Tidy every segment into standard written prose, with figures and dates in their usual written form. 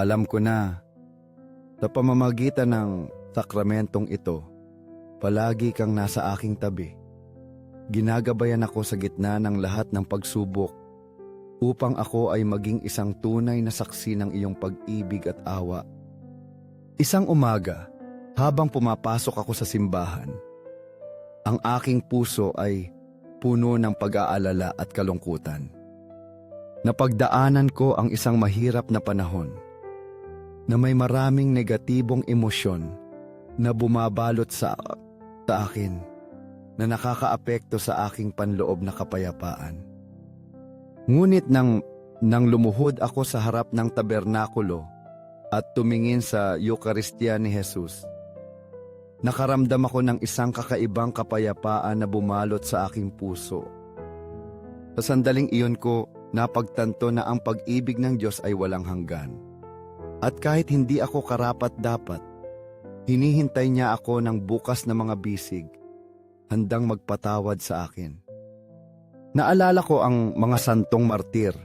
Alam ko na, sa pamamagitan ng sakramentong ito, palagi kang nasa aking tabi. Ginagabayan ako sa gitna ng lahat ng pagsubok upang ako ay maging isang tunay na saksi ng iyong pag-ibig at awa. Isang umaga, habang pumapasok ako sa simbahan, ang aking puso ay puno ng pag-aalala at kalungkutan. Napagdaanan ko ang isang mahirap na panahon na may maraming negatibong emosyon na bumabalot sa akin na nakakaapekto sa aking panloob na kapayapaan. Ngunit nang lumuhod ako sa harap ng tabernakulo at tumingin sa Eucharistia ni Jesus, nakaramdam ako ng isang kakaibang kapayapaan na bumalot sa aking puso. Sa sandaling iyon ko, napagtanto na ang pag-ibig ng Diyos ay walang hanggan. At kahit hindi ako karapat-dapat, hinihintay niya ako ng bukas na mga bisig, handang magpatawad sa akin. Naalala ko ang mga santong martir,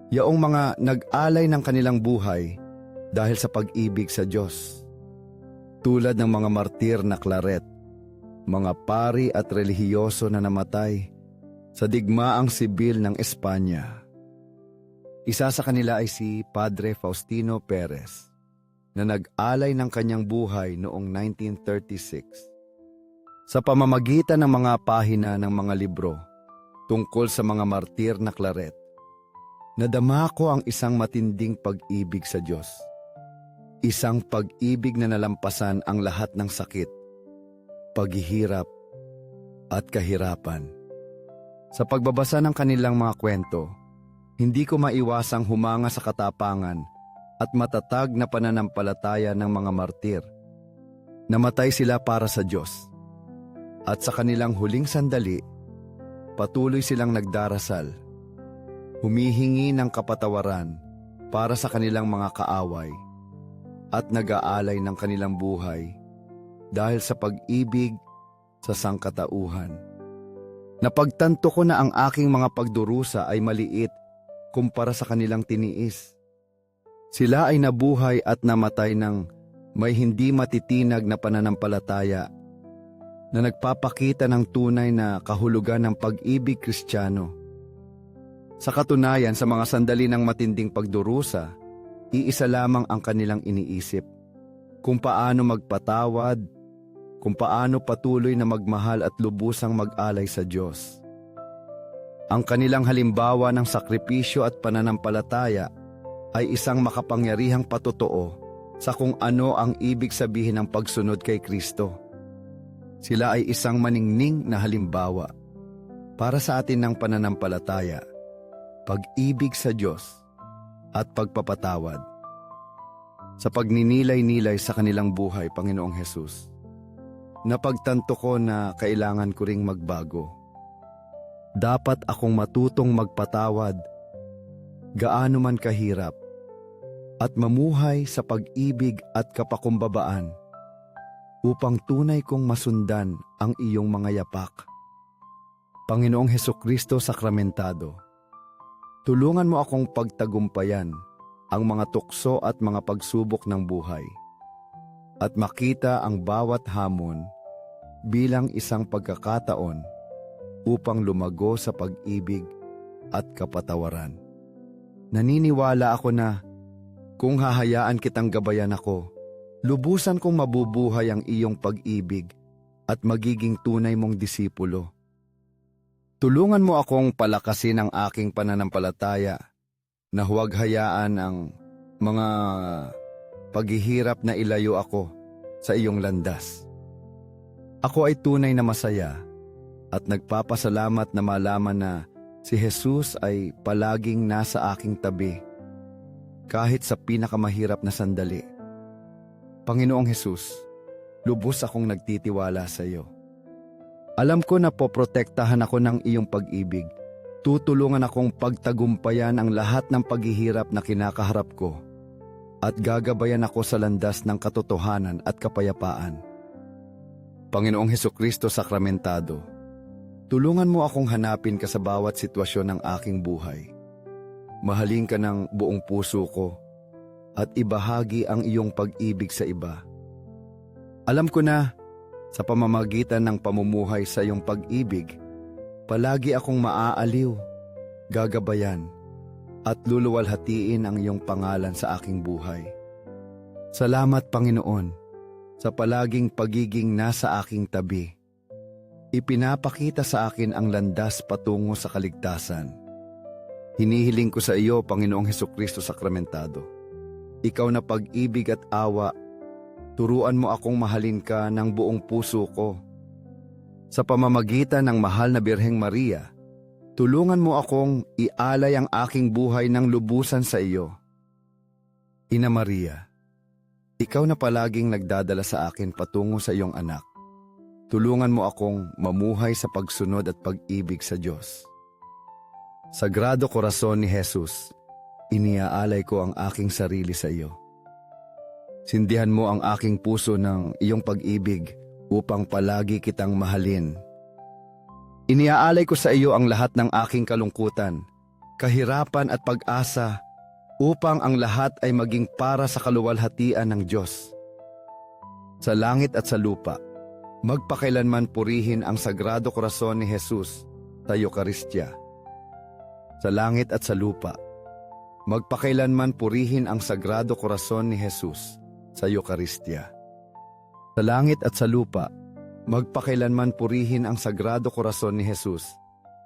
yaong mga nag-alay ng kanilang buhay dahil sa pag-ibig sa Diyos. Tulad ng mga martir na Claret, mga pari at relihiyoso na namatay sa digmaang sibil ng Espanya. Isa sa kanila ay si Padre Faustino Perez, na nag-alay ng kanyang buhay noong 1936. Sa pamamagitan ng mga pahina ng mga libro tungkol sa mga martir na Claret, nadama ko ang isang matinding pag-ibig sa Diyos. Isang pag-ibig na nalampasan ang lahat ng sakit, paghihirap, at kahirapan. Sa pagbabasa ng kanilang mga kwento, hindi ko maiwasang humanga sa katapangan at matatag na pananampalataya ng mga martir. Namatay sila para sa Diyos. At sa kanilang huling sandali, patuloy silang nagdarasal, humihingi ng kapatawaran para sa kanilang mga kaaway, at nag-aalay ng kanilang buhay dahil sa pag-ibig sa sangkatauhan. Napagtanto ko na ang aking mga pagdurusa ay maliit kumpara sa kanilang tiniis. Sila ay nabuhay at namatay ng may hindi matitinag na pananampalataya na nagpapakita ng tunay na kahulugan ng pag-ibig Kristiyano. Sa katunayan, sa mga sandali ng matinding pagdurusa, iisa lamang ang kanilang iniisip: kung paano magpatawad, kung paano patuloy na magmahal at lubusang mag-alay sa Diyos. Ang kanilang halimbawa ng sakripisyo at pananampalataya ay isang makapangyarihang patotoo sa kung ano ang ibig sabihin ng pagsunod kay Kristo. Sila ay isang maningning na halimbawa para sa atin ng pananampalataya, pag-ibig sa Diyos, at pagpapatawad. Sa pagninilay-nilay sa kanilang buhay, Panginoong Hesus, napagtanto ko na kailangan ko ring magbago. Dapat akong matutong magpatawad, gaano man kahirap, at mamuhay sa pag-ibig at kapakumbabaan upang tunay kong masundan ang iyong mga yapak. Panginoong Hesukristo sakramentado, tulungan mo akong pagtagumpayan ang mga tukso at mga pagsubok ng buhay at makita ang bawat hamon bilang isang pagkakataon upang lumago sa pag-ibig at kapatawaran. Naniniwala ako na kung hahayaan kitang gabayan ako, lubusan kong mabubuhay ang iyong pag-ibig at magiging tunay mong disipulo. Tulungan mo akong palakasin ang aking pananampalataya na huwag hayaan ang mga paghihirap na ilayo ako sa iyong landas. Ako ay tunay na masaya at nagpapasalamat na malaman na si Jesus ay palaging nasa aking tabi kahit sa pinakamahirap na sandali. Panginoong Jesus, lubos akong nagtitiwala sa iyo. Alam ko na poprotektahan ako ng iyong pag-ibig. Tutulungan akong pagtagumpayan ang lahat ng paghihirap na kinakaharap ko at gagabayan ako sa landas ng katotohanan at kapayapaan. Panginoong Hesukristo sakramentado, tulungan mo akong hanapin ka sa bawat sitwasyon ng aking buhay. Mahalin ka ng buong puso ko at ibahagi ang iyong pag-ibig sa iba. Alam ko na, sa pamamagitan ng pamumuhay sa iyong pag-ibig, palagi akong maaaliw, gagabayan, at luluwalhatiin ang iyong pangalan sa aking buhay. Salamat, Panginoon, sa palaging pagiging nasa aking tabi. Ipinapakita sa akin ang landas patungo sa kaligtasan. Hinihiling ko sa iyo, Panginoong Hesukristo sakramentado. Ikaw na pag-ibig at awa, turuan mo akong mahalin ka ng buong puso ko. Sa pamamagitan ng mahal na Birheng Maria, tulungan mo akong ialay ang aking buhay ng lubusan sa iyo. Ina Maria, ikaw na palaging nagdadala sa akin patungo sa iyong anak. Tulungan mo akong mamuhay sa pagsunod at pag-ibig sa Diyos. Sagrado Corazon ni Jesus, iniaalay ko ang aking sarili sa iyo. Sindihan mo ang aking puso ng iyong pag-ibig upang palagi kitang mahalin. Iniaalay ko sa iyo ang lahat ng aking kalungkutan, kahirapan at pag-asa upang ang lahat ay maging para sa kaluwalhatian ng Diyos. Sa langit at sa lupa, magpakailanman purihin ang Sagrado Corazon ni Jesus sa Eukaristya. Sa langit at sa lupa, magpakailanman purihin ang Sagrado Corazon ni Jesus sa Eukaristya. Sa langit at sa lupa, magpakailanman purihin ang Sagrado Corazon ni Jesus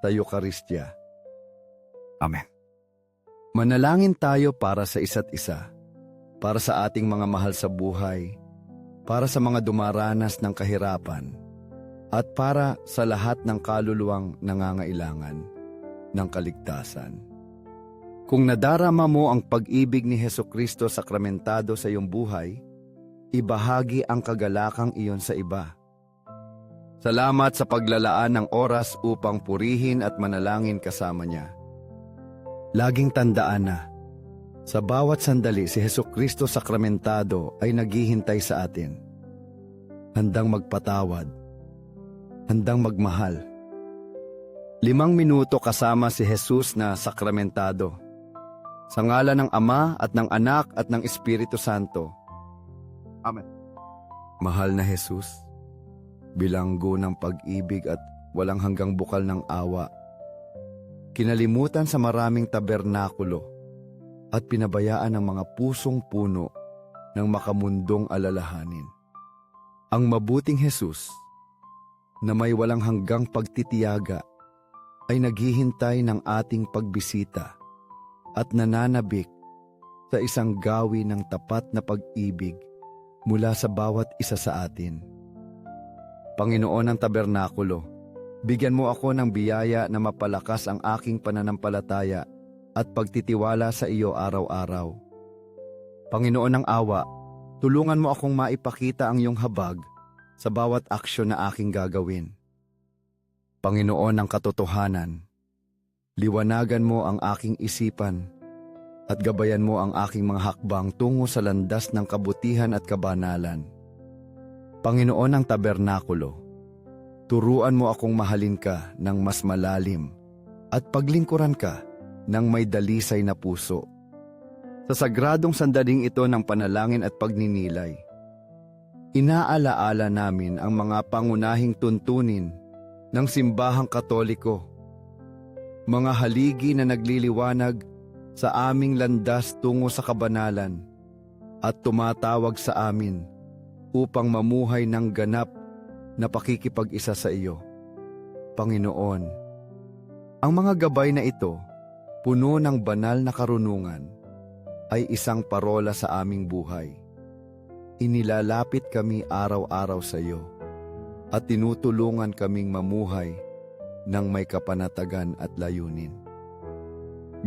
sa Eukaristya. Amen. Manalangin tayo para sa isa't isa, para sa ating mga mahal sa buhay, para sa mga dumaranas ng kahirapan, at para sa lahat ng kaluluwang nangangailangan ng kaligtasan. Kung nadarama mo ang pag-ibig ni Hesukristo sakramentado sa iyong buhay, ibahagi ang kagalakang iyon sa iba. Salamat sa paglalaan ng oras upang purihin at manalangin kasama niya. Laging tandaan na, sa bawat sandali si Hesukristo sakramentado ay naghihintay sa atin. Handang magpatawad, handang magmahal. 5 minuto kasama si Jesus na sakramentado. Sa ngalan ng Ama at ng Anak at ng Espiritu Santo. Amen. Mahal na Jesus, bilanggo ng pag-ibig at walang hanggang bukal ng awa, kinalimutan sa maraming tabernakulo at pinabayaan ng mga pusong puno ng makamundong alalahanin. Ang mabuting Jesus, na may walang hanggang pagtitiyaga, ay naghihintay ng ating pagbisita at nananabik sa isang gawi ng tapat na pag-ibig mula sa bawat isa sa atin. Panginoon ng tabernakulo, bigyan mo ako ng biyaya na mapalakas ang aking pananampalataya at pagtitiwala sa iyo araw-araw. Panginoon ng awa, tulungan mo akong maipakita ang iyong habag sa bawat aksyon na aking gagawin. Panginoon ng katotohanan, liwanagan mo ang aking isipan at gabayan mo ang aking mga hakbang tungo sa landas ng kabutihan at kabanalan. Panginoon ng tabernakulo, turuan mo akong mahalin ka ng mas malalim at paglingkuran ka ng may dalisay na puso. Sa sagradong sandaling ito ng panalangin at pagninilay, inaalaala namin ang mga pangunahing tuntunin ng simbahang Katoliko, mga haligi na nagliliwanag sa aming landas tungo sa kabanalan at tumatawag sa amin upang mamuhay ng ganap na pakikipag-isa sa iyo. Panginoon, ang mga gabay na ito, puno ng banal na karunungan, ay isang parola sa aming buhay. Inilalapit kami araw-araw sa iyo at tinutulungan kaming mamuhay ng may kapanatagan at layunin.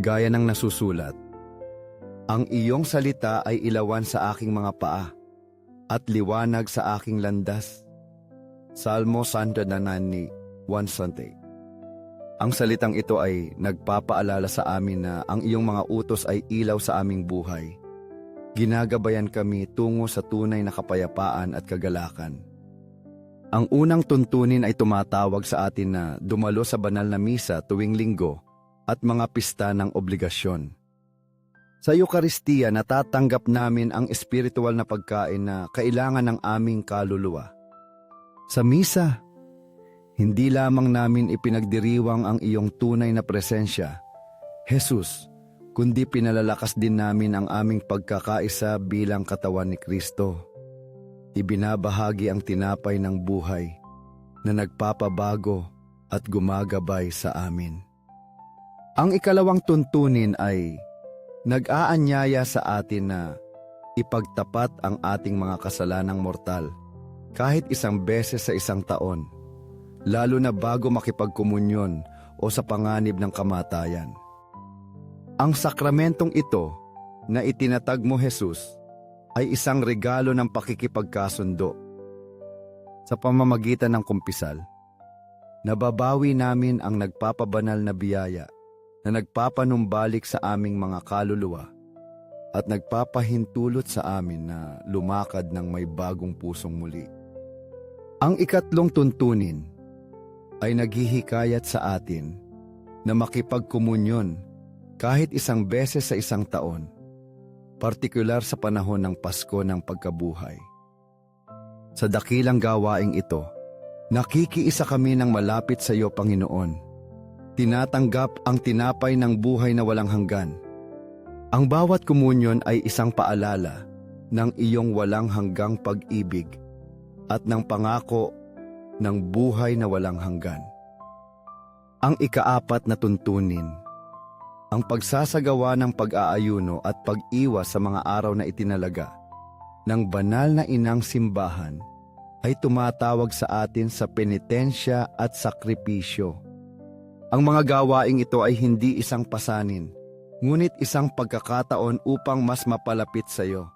Gaya ng nasusulat, ang iyong salita ay ilawan sa aking mga paa at liwanag sa aking landas. Salmo 109, 1:8. Ang salitang ito ay nagpapaalala sa amin na ang iyong mga utos ay ilaw sa aming buhay. Ginagabayan kami tungo sa tunay na kapayapaan at kagalakan. Ang unang tuntunin ay tumatawag sa atin na dumalo sa banal na misa tuwing linggo at mga pista ng obligasyon. Sa Eucharistia, natatanggap namin ang espiritual na pagkain na kailangan ng aming kaluluwa. Sa misa, hindi lamang namin ipinagdiriwang ang iyong tunay na presensya, Jesus, kundi pinalalakas din namin ang aming pagkakaisa bilang katawan ni Kristo. Ibinabahagi ang tinapay ng buhay na nagpapabago at gumagabay sa amin. Ang ikalawang tuntunin ay nag-aanyaya sa atin na ipagtapat ang ating mga kasalanang mortal kahit isang beses sa isang taon, lalo na bago makipagkomunyon o sa panganib ng kamatayan. Ang sakramentong ito na itinatag mo, Jesus, ay isang regalo ng pakikipagkasundo. Sa pamamagitan ng kumpisal, nababawi namin ang nagpapabanal na biyaya na nagpapanumbalik sa aming mga kaluluwa at nagpapahintulot sa amin na lumakad ng may bagong pusong muli. Ang ikatlong tuntunin ay naghihikayat sa atin na makipagkomunyon kahit isang beses sa isang taon, partikular sa panahon ng Pasko ng Pagkabuhay. Sa dakilang gawaing ito, nakikiisa kami ng malapit sa iyo, Panginoon. Tinatanggap ang tinapay ng buhay na walang hanggan. Ang bawat komunyon ay isang paalala ng iyong walang hanggang pag-ibig at ng pangako ng buhay na walang hanggan. Ang ikaapat na tuntunin, ang pagsasagawa ng pag-aayuno at pag-iwas sa mga araw na itinalaga ng banal na inang simbahan ay tumatawag sa atin sa penitensya at sakripisyo. Ang mga gawaing ito ay hindi isang pasanin, ngunit isang pagkakataon upang mas mapalapit sa iyo.